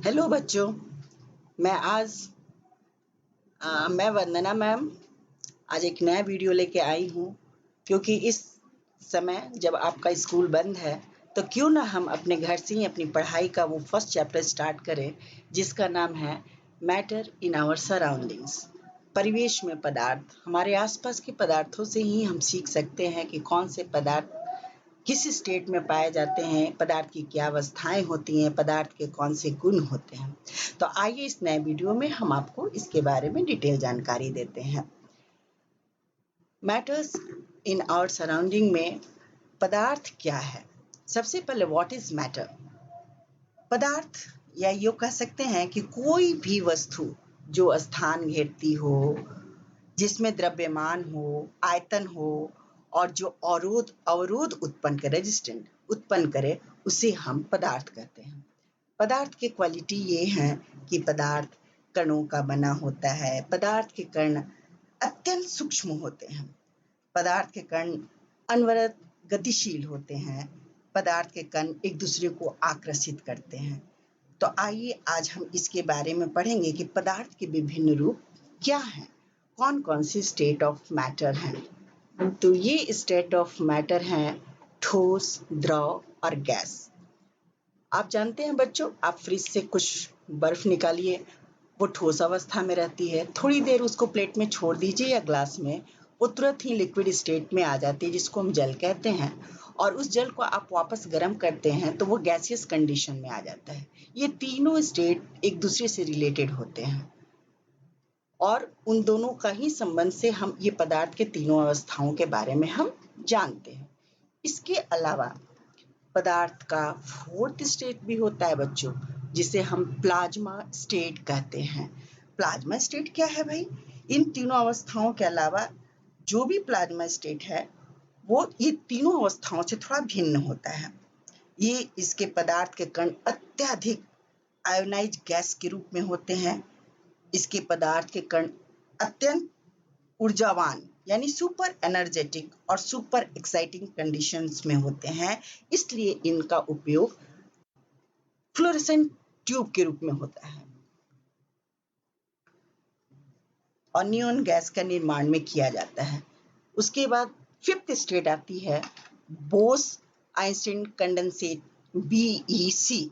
Hello बच्चों। मैं आज मैं वंदना मैम आज एक नया वीडियो लेके आई हूँ, क्योंकि इस समय जब आपका स्कूल बंद है तो क्यों ना हम अपने घर से ही अपनी पढ़ाई का वो फर्स्ट चैप्टर स्टार्ट करें, जिसका नाम है मैटर इन आवर सराउंडिंग्स। परिवेश में पदार्थ, हमारे आसपास के पदार्थों से ही हम सीख सकते हैं कि कौन से पदार्थ किस स्टेट में पाए जाते हैं, पदार्थ की क्या अवस्थाएं होती हैं, पदार्थ के कौन से गुण होते हैं। तो आइए इस नए वीडियो में हम आपको इसके बारे में डिटेल जानकारी देते हैं। मैटर्स इन आवर सराउंडिंग में पदार्थ क्या है। सबसे पहले व्हाट इज मैटर। पदार्थ या यूँ कह सकते हैं कि कोई भी वस्तु जो स्थान घेरती हो, जिसमें द्रव्यमान हो, आयतन हो और जो अवरोध उत्पन्न करे, रेजिस्टेंट उत्पन्न करे, उसे हम पदार्थ कहते हैं। पदार्थ की क्वालिटी ये है कि पदार्थ कणों का बना होता है। पदार्थ के कण अत्यंत सूक्ष्म होते हैं। पदार्थ के कण अनवरत गतिशील होते हैं। पदार्थ के कण एक दूसरे को आकर्षित करते हैं। तो आइए आज हम इसके बारे में पढ़ेंगे कि पदार्थ के विभिन्न रूप क्या हैं, कौन कौन सी स्टेट ऑफ मैटर हैं। तो ये स्टेट ऑफ मैटर हैं ठोस, द्रव और गैस। आप जानते हैं बच्चों, आप फ्रिज से कुछ बर्फ निकालिए, वो ठोस अवस्था में रहती है। थोड़ी देर उसको प्लेट में छोड़ दीजिए या ग्लास में, वो तुरंत ही लिक्विड स्टेट में आ जाती है, जिसको हम जल कहते हैं। और उस जल को आप वापस गर्म करते हैं तो वो गैसियस कंडीशन में आ जाता है। ये तीनों स्टेट एक दूसरे से रिलेटेड होते हैं और उन दोनों का ही संबंध से हम ये पदार्थ के तीनों अवस्थाओं के बारे में हम जानते हैं। इसके अलावा पदार्थ का फोर्थ स्टेट भी होता है बच्चों, जिसे हम प्लाज्मा स्टेट कहते हैं। प्लाज्मा स्टेट क्या है भाई? इन तीनों अवस्थाओं के अलावा जो भी प्लाज्मा स्टेट है वो ये तीनों अवस्थाओं से थोड़ा भिन्न होता है। ये इसके पदार्थ के कण अत्यधिक आयोनाइज गैस के रूप में होते हैं। इसके पदार्थ के कण अत्यंत ऊर्जावान यानी सुपर एनर्जेटिक और सुपर एक्साइटिंग कंडीशंस में होते हैं। इसलिए इनका उपयोग फ्लोरेसेंट ट्यूब के रूप में होता है और नियॉन गैस का निर्माण में किया जाता है। उसके बाद फिफ्थ स्टेट आती है बोस आइंस्टीन कंडेंसेट, BEC।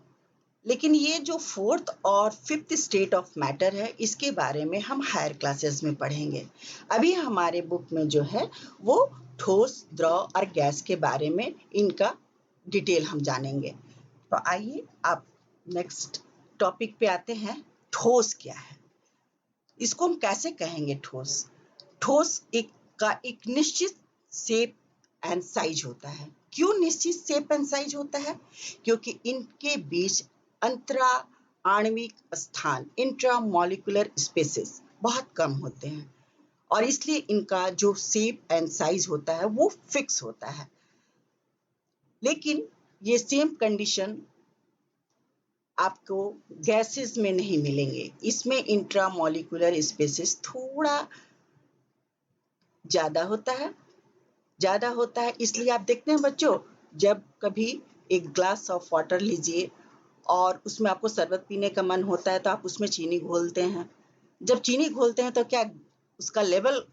लेकिन ये जो फोर्थ और फिफ्थ स्टेट ऑफ मैटर है, इसके बारे में हम हायर क्लासेस में पढ़ेंगे। अभी हमारे बुक में जो है वो ठोस, द्रव और गैस के बारे में इनका डिटेल हम जानेंगे। तो आइए आप नेक्स्ट टॉपिक पे आते हैं। ठोस क्या है, इसको हम कैसे कहेंगे? ठोस ठोस एक निश्चित शेप एंड साइज होता है। क्यों निश्चित शेप एंड साइज होता है? क्योंकि इनके बीच अंतरा आणविक स्थान, इंट्रामॉलिक्यूलर स्पेसेस बहुत कम होते हैं और इसलिए इनका जो शेप एंड साइज होता है वो फिक्स होता है। लेकिन ये सेम कंडीशन आपको गैसेस में नहीं मिलेंगे। इसमें इंट्रामॉलिक्यूलर स्पेसेस थोड़ा ज्यादा होता है। इसलिए आप देखते हैं बच्चों, जब कभी एक ग्लास ऑफ वाटर लीजिए और उसमें आपको शरबत पीने का मन होता है तो आप उसमें चीनी घोलते हैं। जब चीनी घोलते हैं तो क्या उसका लेवल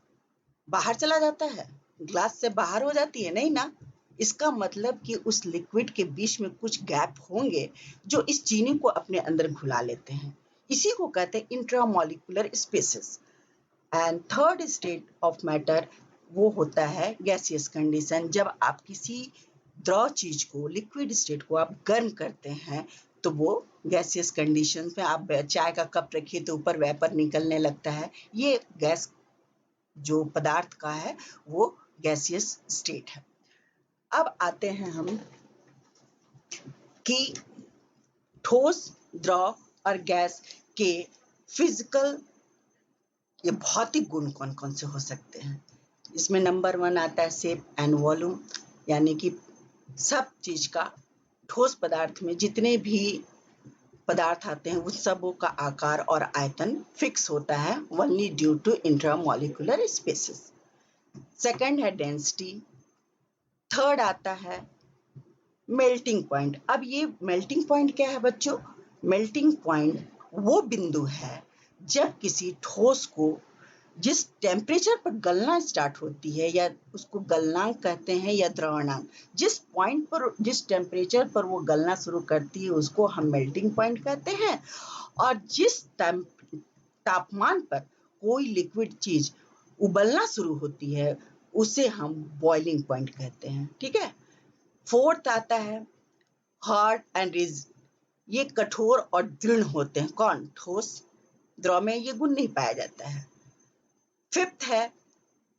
बाहर चला जाता है, ग्लास से बाहर हो जाती है? नहीं ना। इसका मतलब कि उस लिक्विड के बीच में कुछ गैप होंगे जो इस चीनी को अपने अंदर घुला लेते हैं। इसी को कहते हैं intramolecular spaces. And third state of matter वो होता है गैसियस कंडीशन। जब आप किसी द्रव चीज को, लिक्विड स्टेट को आप गर्म करते हैं तो वो गैसियस कंडीशन में, आप चाय का कप रखिए तो ऊपर वेपर निकलने लगता है। ये गैस जो पदार्थ का है वो गैसियस स्टेट है। अब आते हैं हम कि ठोस, द्रव और गैस के फिजिकल ये भौतिक गुण कौन कौन से हो सकते हैं। इसमें नंबर 1 आता है शेप एंड वॉल्यूम, यानी कि सब चीज का, ठोस पदार्थ में जितने भी पदार्थ आते हैं उन सबों का आकार और आयतन फिक्स होता है, only due to intramolecular spaces. Second है डेंसिटी। थर्ड आता है मेल्टिंग पॉइंट। अब ये मेल्टिंग पॉइंट क्या है बच्चों? मेल्टिंग पॉइंट वो बिंदु है जब किसी ठोस को जिस टेम्परेचर पर गलना स्टार्ट होती है, या उसको गलनांक कहते हैं या द्रवणांक, जिस पॉइंट पर, जिस टेम्परेचर पर वो गलना शुरू करती है उसको हम मेल्टिंग पॉइंट कहते हैं। और जिस तापमान पर कोई लिक्विड चीज उबलना शुरू होती है उसे हम बॉइलिंग पॉइंट कहते हैं। ठीक है। फोर्थ आता है हार्ड एंड रिजिड, ये कठोर और दृढ़ होते हैं। कौन? ठोस। द्रव में ये गुण नहीं पाया जाता है। फिफ्थ है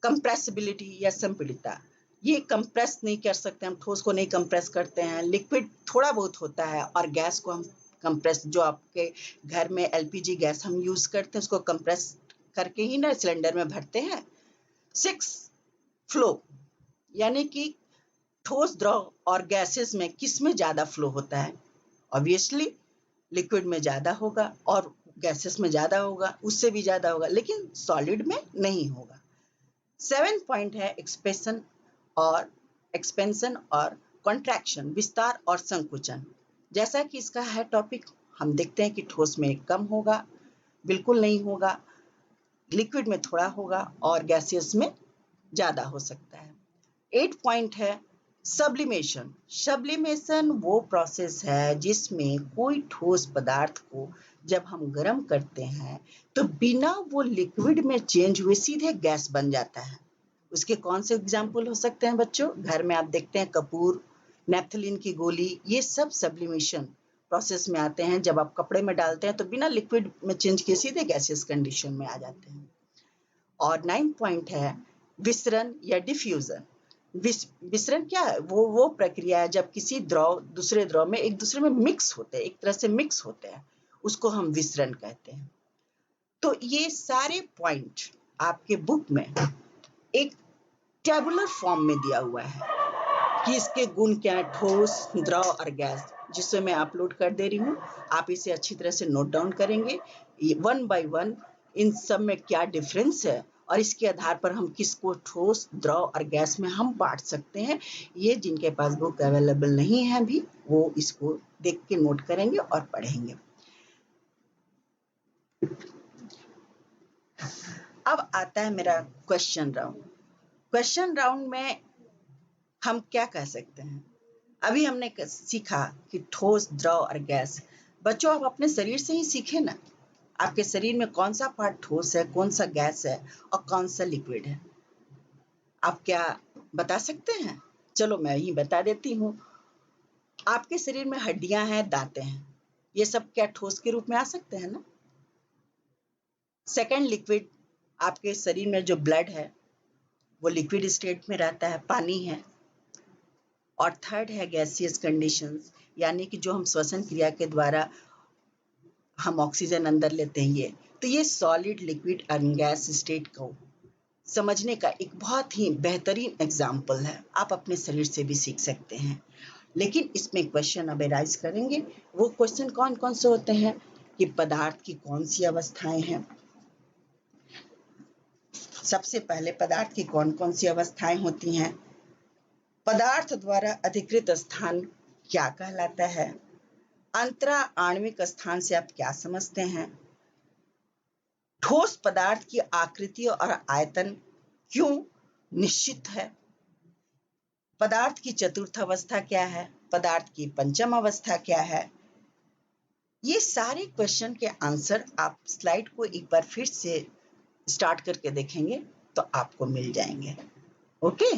कंप्रेसिबिलिटी या संपीड़ितता, ये कंप्रेस नहीं कर सकते, हम ठोस को नहीं कंप्रेस करते हैं। लिक्विड थोड़ा बहुत होता है और गैस को हम कंप्रेस, जो आपके घर में एलपीजी गैस हम यूज करते हैं उसको कंप्रेस करके ही ना सिलेंडर में भरते हैं। 6 फ्लो, यानी कि ठोस, द्रव और गैसेस में किस में ज्यादा फ्लो होता है? ऑब्वियसली लिक्विड में ज्यादा होगा और गैसेस में ज्यादा होगा, उससे भी ज्यादा होगा, लेकिन सॉलिड में नहीं होगा। 7 पॉइंट है एक्सपेंशन और कॉन्ट्रैक्शन, विस्तार और संकुचन। जैसा कि इसका है टॉपिक, हम देखते हैं कि ठोस में कम होगा, बिल्कुल नहीं होगा, लिक्विड में थोड़ा होगा और गैसियस में ज्यादा हो सकता है। 8 पॉइंट है सब्लिमेशन। सब्लिमेशन वो प्रोसेस है जिसमें कोई ठोस पदार्थ को जब हम गर्म करते हैं तो बिना वो लिक्विड में चेंज हुए सीधे गैस बन जाता है। उसके कौन से एग्जाम्पल हो सकते हैं बच्चों? घर में आप देखते हैं कपूर, नेफ्थलीन की गोली, ये सब सब्लिमेशन प्रोसेस में आते हैं। जब आप कपड़े में डालते हैं तो बिना लिक्विड में चेंज किए सीधे गैसियस कंडीशन में आ जाते हैं। और 9 पॉइंट है विसरण या डिफ्यूजन। विसरण क्या है? वो प्रक्रिया है जब किसी द्रव दूसरे द्रव में एक दूसरे में मिक्स होते हैं, एक तरह से मिक्स होते हैं, उसको हम विसरण कहते हैं। तो ये सारे पॉइंट आपके बुक में एक टेबुलर फॉर्म में दिया हुआ है कि इसके गुण क्या है, ठोस, द्रव और गैस, जिसे मैं अपलोड कर दे रही हूँ। आप इसे अच्छी तरह से नोट डाउन करेंगे 1 बाय 1 इन सब में क्या डिफरेंस है और इसके आधार पर हम किसको ठोस, द्रव और गैस में हम बांट सकते हैं। ये जिनके पास बुक अवेलेबल नहीं है भी वो इसको देख के नोट करेंगे और पढ़ेंगे। अब आता है मेरा क्वेश्चन राउंड। क्वेश्चन राउंड में हम क्या कह सकते हैं? अभी हमने सीखा कि ठोस, द्रव और गैस। बच्चों आप अपने शरीर से ही सीखे ना, आपके शरीर में कौन सा पार्ट ठोस है, कौन सा गैस है और कौन सा लिक्विड है, आप क्या बता सकते हैं? चलो मैं ही बता देती हूँ। आपके शरीर में हड्डियां हैं, दांतें हैं, ये सब क्या ठोस के रूप में आ सकते हैं ना? सेकंड लिक्विड, आपके शरीर में जो ब्लड है वो लिक्विड स्टेट में रहता है, पानी है। और थर्ड है गैसियस कंडीशंस, यानी कि जो हम श्वसन क्रिया के द्वारा हम ऑक्सीजन अंदर लेते हैं ये। तो ये सॉलिड, लिक्विड और गैस स्टेट को समझने का एक बहुत ही बेहतरीन एग्जाम्पल है। आप अपने शरीर से भी सीख सकते हैं, लेकिन इसमें क्वेश्चन अब राइज करेंगे। वो क्वेश्चन कौन कौन से होते हैं कि पदार्थ की कौन सी अवस्थाएं हैं। सबसे पहले पदार्थ की कौन कौन सी अवस्थाएं होती हैं, पदार्थ द्वारा अधिकृत स्थान क्या कहलाता है, अंतरा आणविक स्थान से आप क्या समझते हैं, ठोस पदार्थ की आकृति और आयतन क्यों निश्चित है, पदार्थ की चतुर्थ अवस्था क्या है, पदार्थ की पंचम अवस्था क्या है। ये सारे क्वेश्चन के आंसर आप स्लाइड को एक बार फिर से स्टार्ट करके देखेंगे तो आपको मिल जाएंगे। ओके।